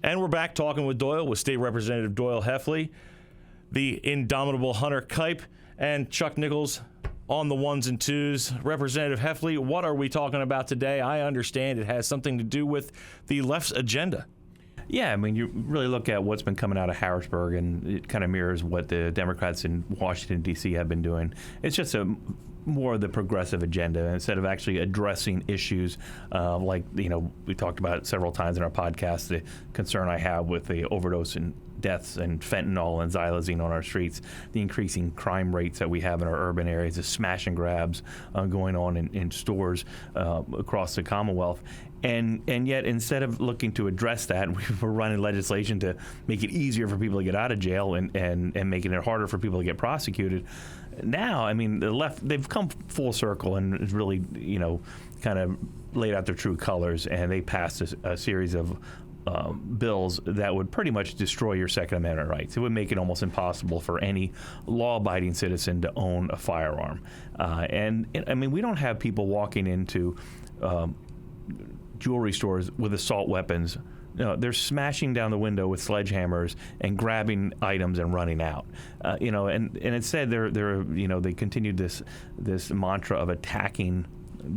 And we're back talking with Doyle, with State Representative Doyle Heffley, the indomitable Hunter Kipe, and Chuck Nichols on the ones and twos. Representative Heffley, what are we talking about today? I understand it has something to do with the left's agenda. Yeah, I mean, you really look at what's been coming out of Harrisburg, and it kind of mirrors what the Democrats in Washington, D.C. have been doing. It's just more of the progressive agenda instead of actually addressing issues like, we talked about it several times in our podcast, the concern I have with the overdose and deaths and fentanyl and xylazine on our streets, the increasing crime rates that we have in our urban areas, the smash and grabs going on in stores across the Commonwealth. And yet, instead of looking to address that, we're running legislation to make it easier for people to get out of jail and making it harder for people to get prosecuted. Now, I mean, the left, they've come full circle and really, kind of laid out their true colors, and they passed a series of bills that would pretty much destroy your Second Amendment rights. It would make it almost impossible for any law-abiding citizen to own a firearm. And I mean, we don't have people walking into jewelry stores with assault weapons. They're smashing down the window with sledgehammers and grabbing items and running out. And instead they continued this mantra of attacking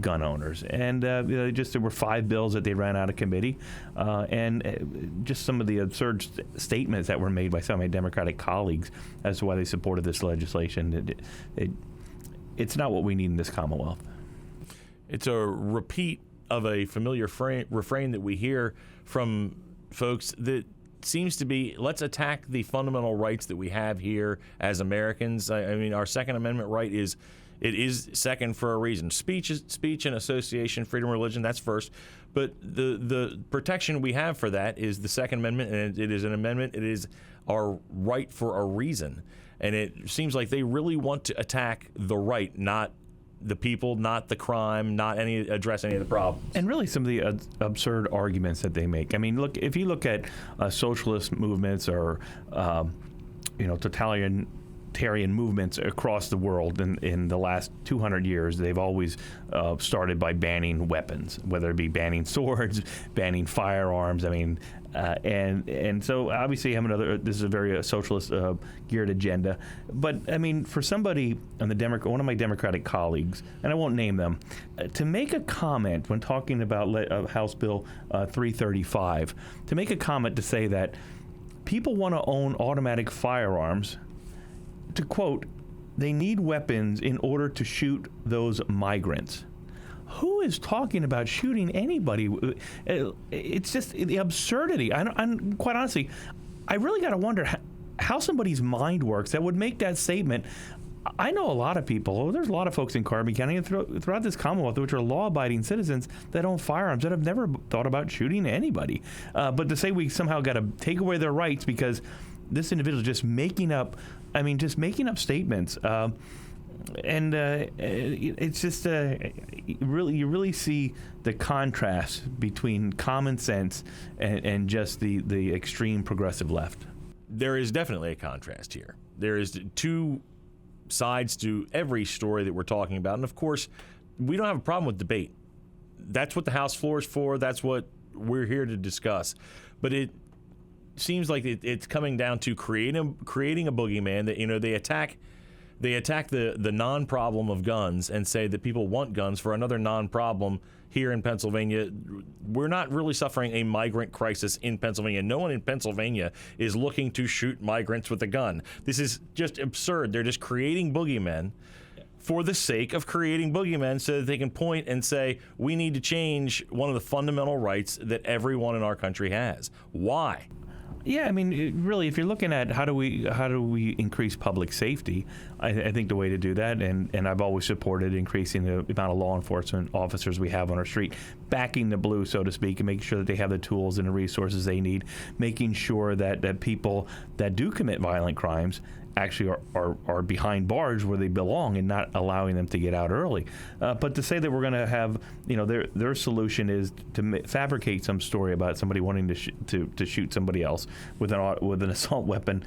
gun owners. And there were 5 bills that they ran out of committee, and just some of the absurd statements that were made by some of my Democratic colleagues as to why they supported this legislation. It's not what we need in this Commonwealth. It's a repeat of a familiar refrain that we hear from folks that seems to be, let's attack the fundamental rights that we have here as Americans. I mean, our Second Amendment right is second for a reason. Speech and association, freedom of religion, that's first. But the protection we have for that is the Second Amendment, and it is an amendment. It is our right for a reason. And it seems like they really want to attack the right, not the people, not the crime, not address any of the problems. And really some of the absurd arguments that they make. I mean, look, if you look at socialist movements or totalitarian movements across the world in the last 200 years, they've always started by banning weapons, whether it be banning swords, banning firearms. I mean, and so obviously this is a very socialist geared agenda. But I mean, for somebody on one of my Democratic colleagues, and I won't name them, to make a comment when talking about House Bill 335, to make a comment to say that people want to own automatic firearms, to quote, they need weapons in order to shoot those migrants. Who is talking about shooting anybody? It's just the absurdity. I'm quite honestly, I really got to wonder how somebody's mind works that would make that statement. I know a lot of people, there's a lot of folks in Carbon County and throughout this Commonwealth, which are law-abiding citizens that own firearms, that have never thought about shooting anybody. But to say we somehow got to take away their rights because this individual is just making up statements. It's just you really see the contrast between common sense and just the extreme progressive left. There is definitely a contrast here. There is two sides to every story that we're talking about. And of course, we don't have a problem with debate. That's what the House floor is for. That's what we're here to discuss. But it seems like it's coming down to creating a boogeyman that, they attack the non-problem of guns and say that people want guns for another non-problem here in Pennsylvania. We're not really suffering a migrant crisis in Pennsylvania. No one in Pennsylvania is looking to shoot migrants with a gun. This is just absurd. They're just creating boogeymen for the sake of creating boogeymen so that they can point and say, we need to change one of the fundamental rights that everyone in our country has. Why? Yeah, I mean, really, if you're looking at how do we increase public safety, I think the way to do that, and I've always supported increasing the amount of law enforcement officers we have on our street, backing the blue, so to speak, and making sure that they have the tools and the resources they need, making sure that people that do commit violent crimes actually are behind bars where they belong and not allowing them to get out early. But to say that we're going to have, their solution is to fabricate some story about somebody wanting to shoot somebody else with an assault weapon,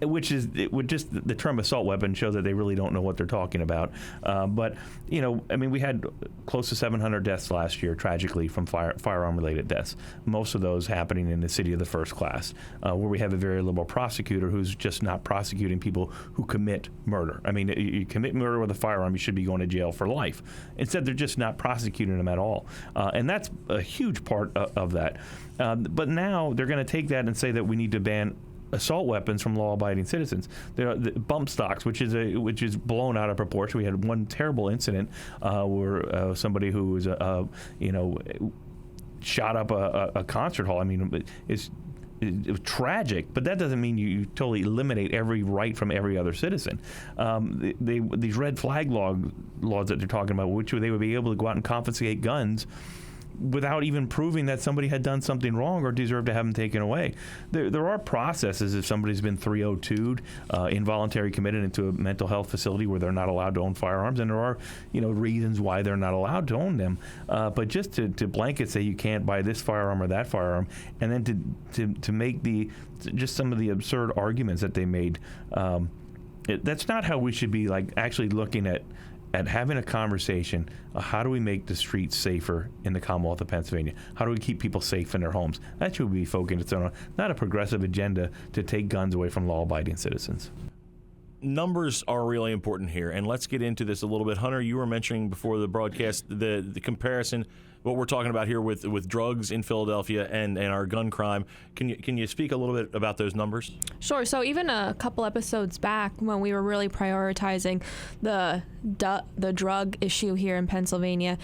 which is just the term assault weapon shows that they really don't know what they're talking about. But we had close to 700 deaths last year, tragically, from firearm-related deaths. Most of those happening in the city of the first class, where we have a very liberal prosecutor who's just not prosecuting people who commit murder. I mean, you commit murder with a firearm, you should be going to jail for life. Instead, they're just not prosecuting them at all, and that's a huge part of that. But now they're going to take that and say that we need to ban assault weapons from law-abiding citizens. There are the bump stocks, which is blown out of proportion. We had one terrible incident where somebody who was shot up a concert hall. I mean, it was tragic, but that doesn't mean you totally eliminate every right from every other citizen. These red flag laws that they're talking about, which they would be able to go out and confiscate guns without even proving that somebody had done something wrong or deserved to have them taken away. There are processes if somebody's been 302'd, involuntary committed into a mental health facility where they're not allowed to own firearms, and there are reasons why they're not allowed to own them. But just to blanket say you can't buy this firearm or that firearm, and then to make just some of the absurd arguments that they made, that's not how we should be actually looking at having a conversation. How do we make the streets safer in the Commonwealth of Pennsylvania? How do we keep people safe in their homes? That should be focused on, not a progressive agenda to take guns away from law-abiding citizens. Numbers are really important here, and let's get into this a little bit. Hunter, you were mentioning before the broadcast the comparison, what we're talking about here with drugs in Philadelphia and our gun crime. Can you speak a little bit about those numbers? Sure. So even a couple episodes back, when we were really prioritizing the drug issue here in Pennsylvania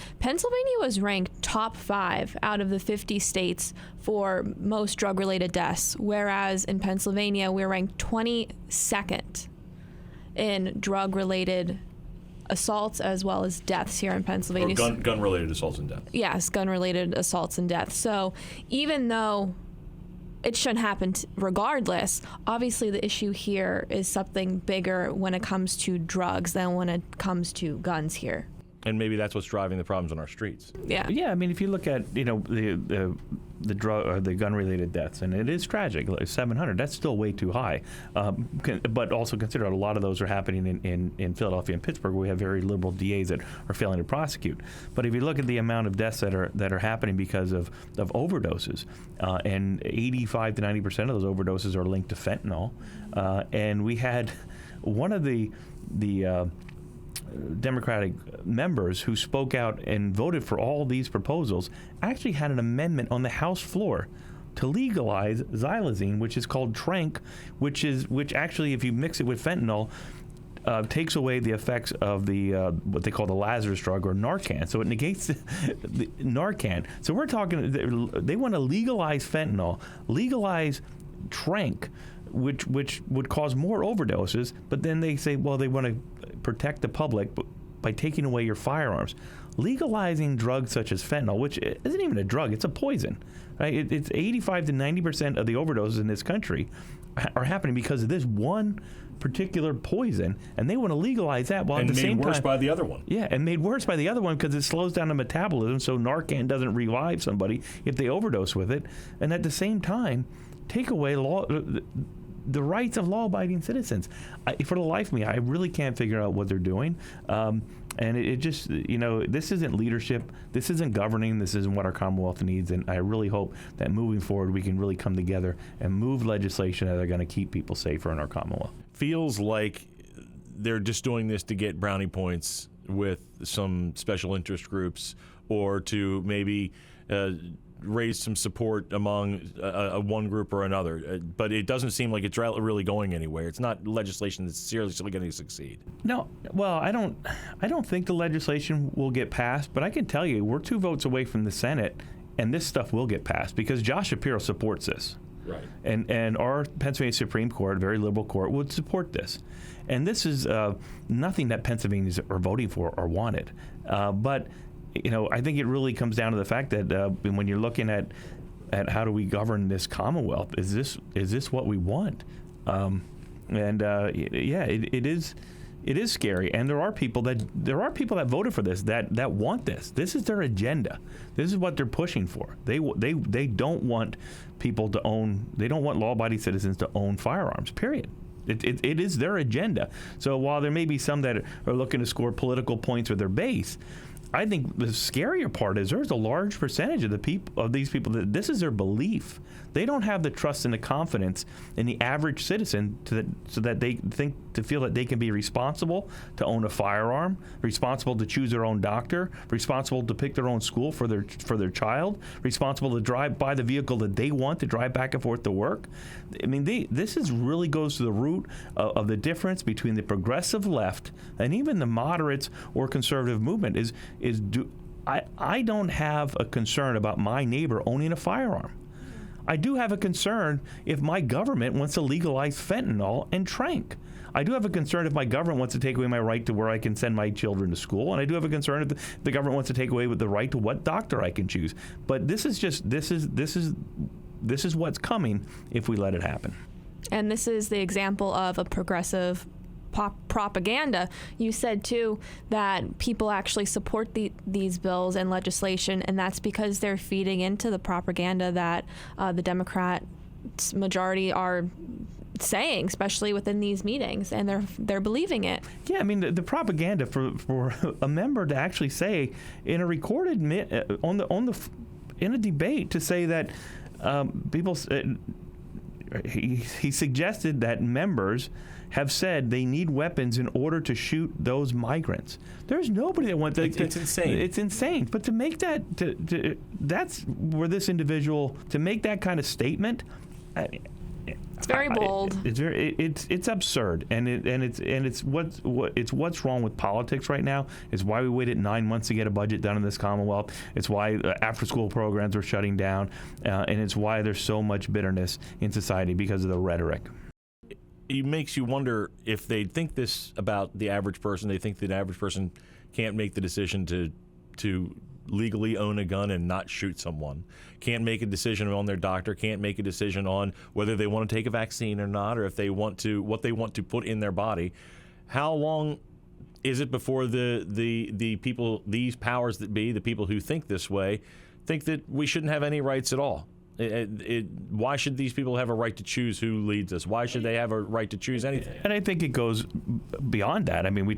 was ranked top 5 out of the 50 states for most drug-related deaths, whereas in Pennsylvania we're ranked 22nd in drug-related assaults as well as deaths here in Pennsylvania. Or gun-related assaults and deaths. Yes, gun-related assaults and deaths. So even though it shouldn't happen regardless, obviously the issue here is something bigger when it comes to drugs than when it comes to guns here. And maybe that's what's driving the problems on our streets. Yeah. Yeah, I mean, if you look at the drug or the gun-related deaths, and it is tragic, 700. That's still way too high. But also consider a lot of those are happening in Philadelphia and Pittsburgh, where we have very liberal DAs that are failing to prosecute. But if you look at the amount of deaths that are happening because of overdoses, and 85 to 90% of those overdoses are linked to fentanyl, and we had one of the Democratic members who spoke out and voted for all these proposals actually had an amendment on the House floor to legalize xylazine, which is called Trank, which actually, if you mix it with fentanyl, takes away the effects of the what they call the Lazarus drug, or Narcan. So it negates the Narcan. So we're talking, they want to legalize fentanyl, legalize Trank, which would cause more overdoses, but then they say, well, they want to protect the public by taking away your firearms. Legalizing drugs such as fentanyl, which isn't even a drug, it's a poison, right? It's 85 to 90% of the overdoses in this country are happening because of this one particular poison, and they want to legalize that while at the same time... And made worse by the other one. Yeah, and made worse by the other one because it slows down the metabolism, so Narcan doesn't revive somebody if they overdose with it, and at the same time, take away the rights of law-abiding citizens. For the life of me, I really can't figure out what they're doing. And it just, this isn't leadership. This isn't governing. This isn't what our Commonwealth needs. And I really hope that moving forward, we can really come together and move legislation that are going to keep people safer in our Commonwealth. Feels like they're just doing this to get brownie points with some special interest groups, or to maybe raise some support among one group or another, but it doesn't seem like it's really going anywhere. It's not legislation that's seriously going to succeed. No, well, I don't think the legislation will get passed, but I can tell you we're 2 votes away from the Senate, and this stuff will get passed because Josh Shapiro supports this. Right. And our Pennsylvania Supreme Court, a very liberal court, would support this. And this is nothing that Pennsylvanians are voting for or wanted. But I think it really comes down to the fact that when you're looking at how do we govern this Commonwealth, is this what we want? It is scary, and there are people that voted for this that want this. This is their agenda. This is what they're pushing for. They don't want people to own. They don't want law-abiding citizens to own firearms. Period. It is their agenda. So while there may be some that are looking to score political points with their base, I think the scarier part is there's a large percentage of these people that this is their belief. They don't have the trust and the confidence in the average citizen so that they feel that they can be responsible to own a firearm, responsible to choose their own doctor, responsible to pick their own school for their child, responsible to buy the vehicle that they want to drive back and forth to work. I mean, this really goes to the root of the difference between the progressive left and even the moderates or conservative movement. I don't have a concern about my neighbor owning a firearm. I do have a concern if my government wants to legalize fentanyl and trank. I do have a concern if my government wants to take away my right to where I can send my children to school, and I do have a concern if the government wants to take away the right to what doctor I can choose. But this is what's coming if we let it happen. And this is the example of a progressive propaganda. You said too that people actually support these bills and legislation, and that's because they're feeding into the propaganda that the Democrat majority are saying, especially within these meetings, and they're believing it. Yeah, I mean the propaganda for a member to actually say in a recorded in a debate to say that people. He suggested that members have said they need weapons in order to shoot those migrants. There's nobody that wants that. It's insane. It's insane. But to make that, that's where this individual, to make that kind of statement, it's very bold. It's absurd, and it's what's wrong with politics right now. It's why we waited 9 months to get a budget done in this Commonwealth. It's why after-school programs are shutting down, and it's why there's so much bitterness in society because of the rhetoric. It makes you wonder if they think this about the average person. They think the average person can't make the decision to legally own a gun and not shoot someone, can't make a decision on their doctor, can't make a decision on whether they want to take a vaccine or not, or if they want to, what they want to put in their body. How long is it before the people, these powers that be, the people who think this way, think that we shouldn't have any rights at all? Why should these people have a right to choose who leads us? Why should they have a right to choose anything? And I think it goes beyond that. I mean, we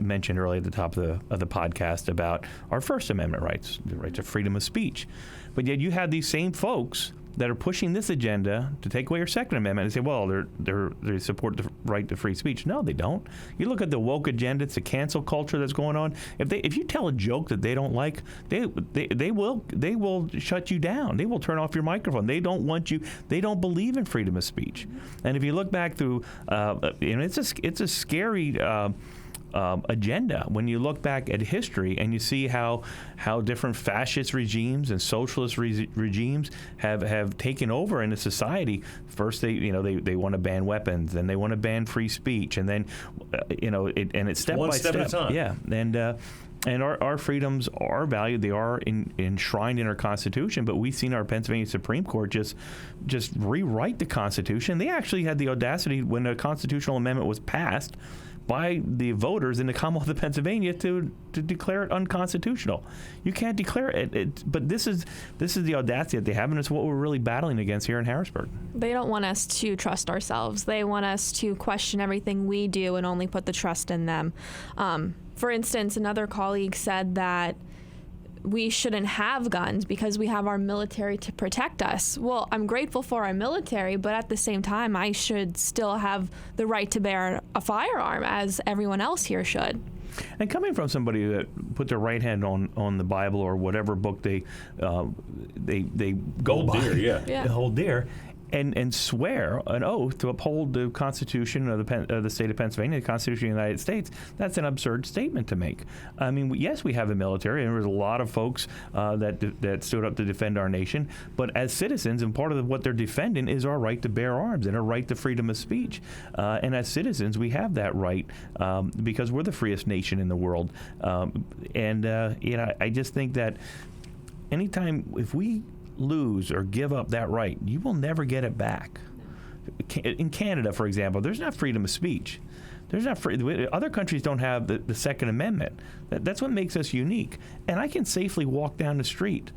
mentioned earlier at the top of the podcast about our First Amendment rights, the right to freedom of speech. But yet you have these same folks that are pushing this agenda to take away your Second Amendment and say, well, they support the right to free speech. No, they don't. You look at the woke agenda, it's a cancel culture that's going on. If you tell a joke that they don't like, they will shut you down. They will turn off your microphone. They don't want you. They don't believe in freedom of speech. And if you look back through, it's a scary agenda when you look back at history and you see how different fascist regimes and socialist regimes have taken over in a society. First they want to ban weapons, then they want to ban free speech, and then it's step one by step at a time. Yeah, and our freedoms are valued. They are enshrined in our Constitution, but we've seen our Pennsylvania Supreme Court just rewrite the Constitution. They actually had the audacity when a constitutional amendment was passed by the voters in the Commonwealth of Pennsylvania to declare it unconstitutional. You can't declare it. But this is the audacity that they have, and it's what we're really battling against here in Harrisburg. They don't want us to trust ourselves. They want us to question everything we do and only put the trust in them. For instance, another colleague said that we shouldn't have guns because we have our military to protect us. Well, I'm grateful for our military, but at the same time, I should still have the right to bear a firearm as everyone else here should. And coming from somebody that put their right hand on the Bible or whatever book they go hold by, dear, hold dear, and swear an oath to uphold the Constitution of the state of Pennsylvania, the Constitution of the United States, that's an absurd statement to make. I mean, yes, we have a military, and there's a lot of folks that stood up to defend our nation, but as citizens, and part of what they're defending is our right to bear arms and our right to freedom of speech. And as citizens, we have that right because we're the freest nation in the world. I just think that anytime, if we lose or give up that right, you will never get it back. In Canada, for example, there's not freedom of speech. There's not other countries don't have the Second Amendment. That's what makes us unique. And I can safely walk down the street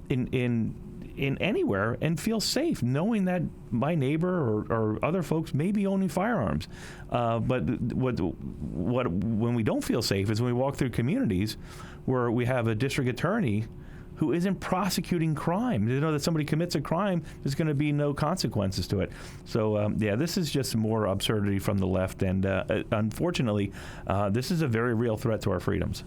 in in anywhere and feel safe knowing that my neighbor or other folks may be owning firearms. But when we don't feel safe is when we walk through communities where we have a district attorney who isn't prosecuting crime. They know that somebody commits a crime, there's going to be no consequences to it. So, this is just more absurdity from the left, and unfortunately, this is a very real threat to our freedoms.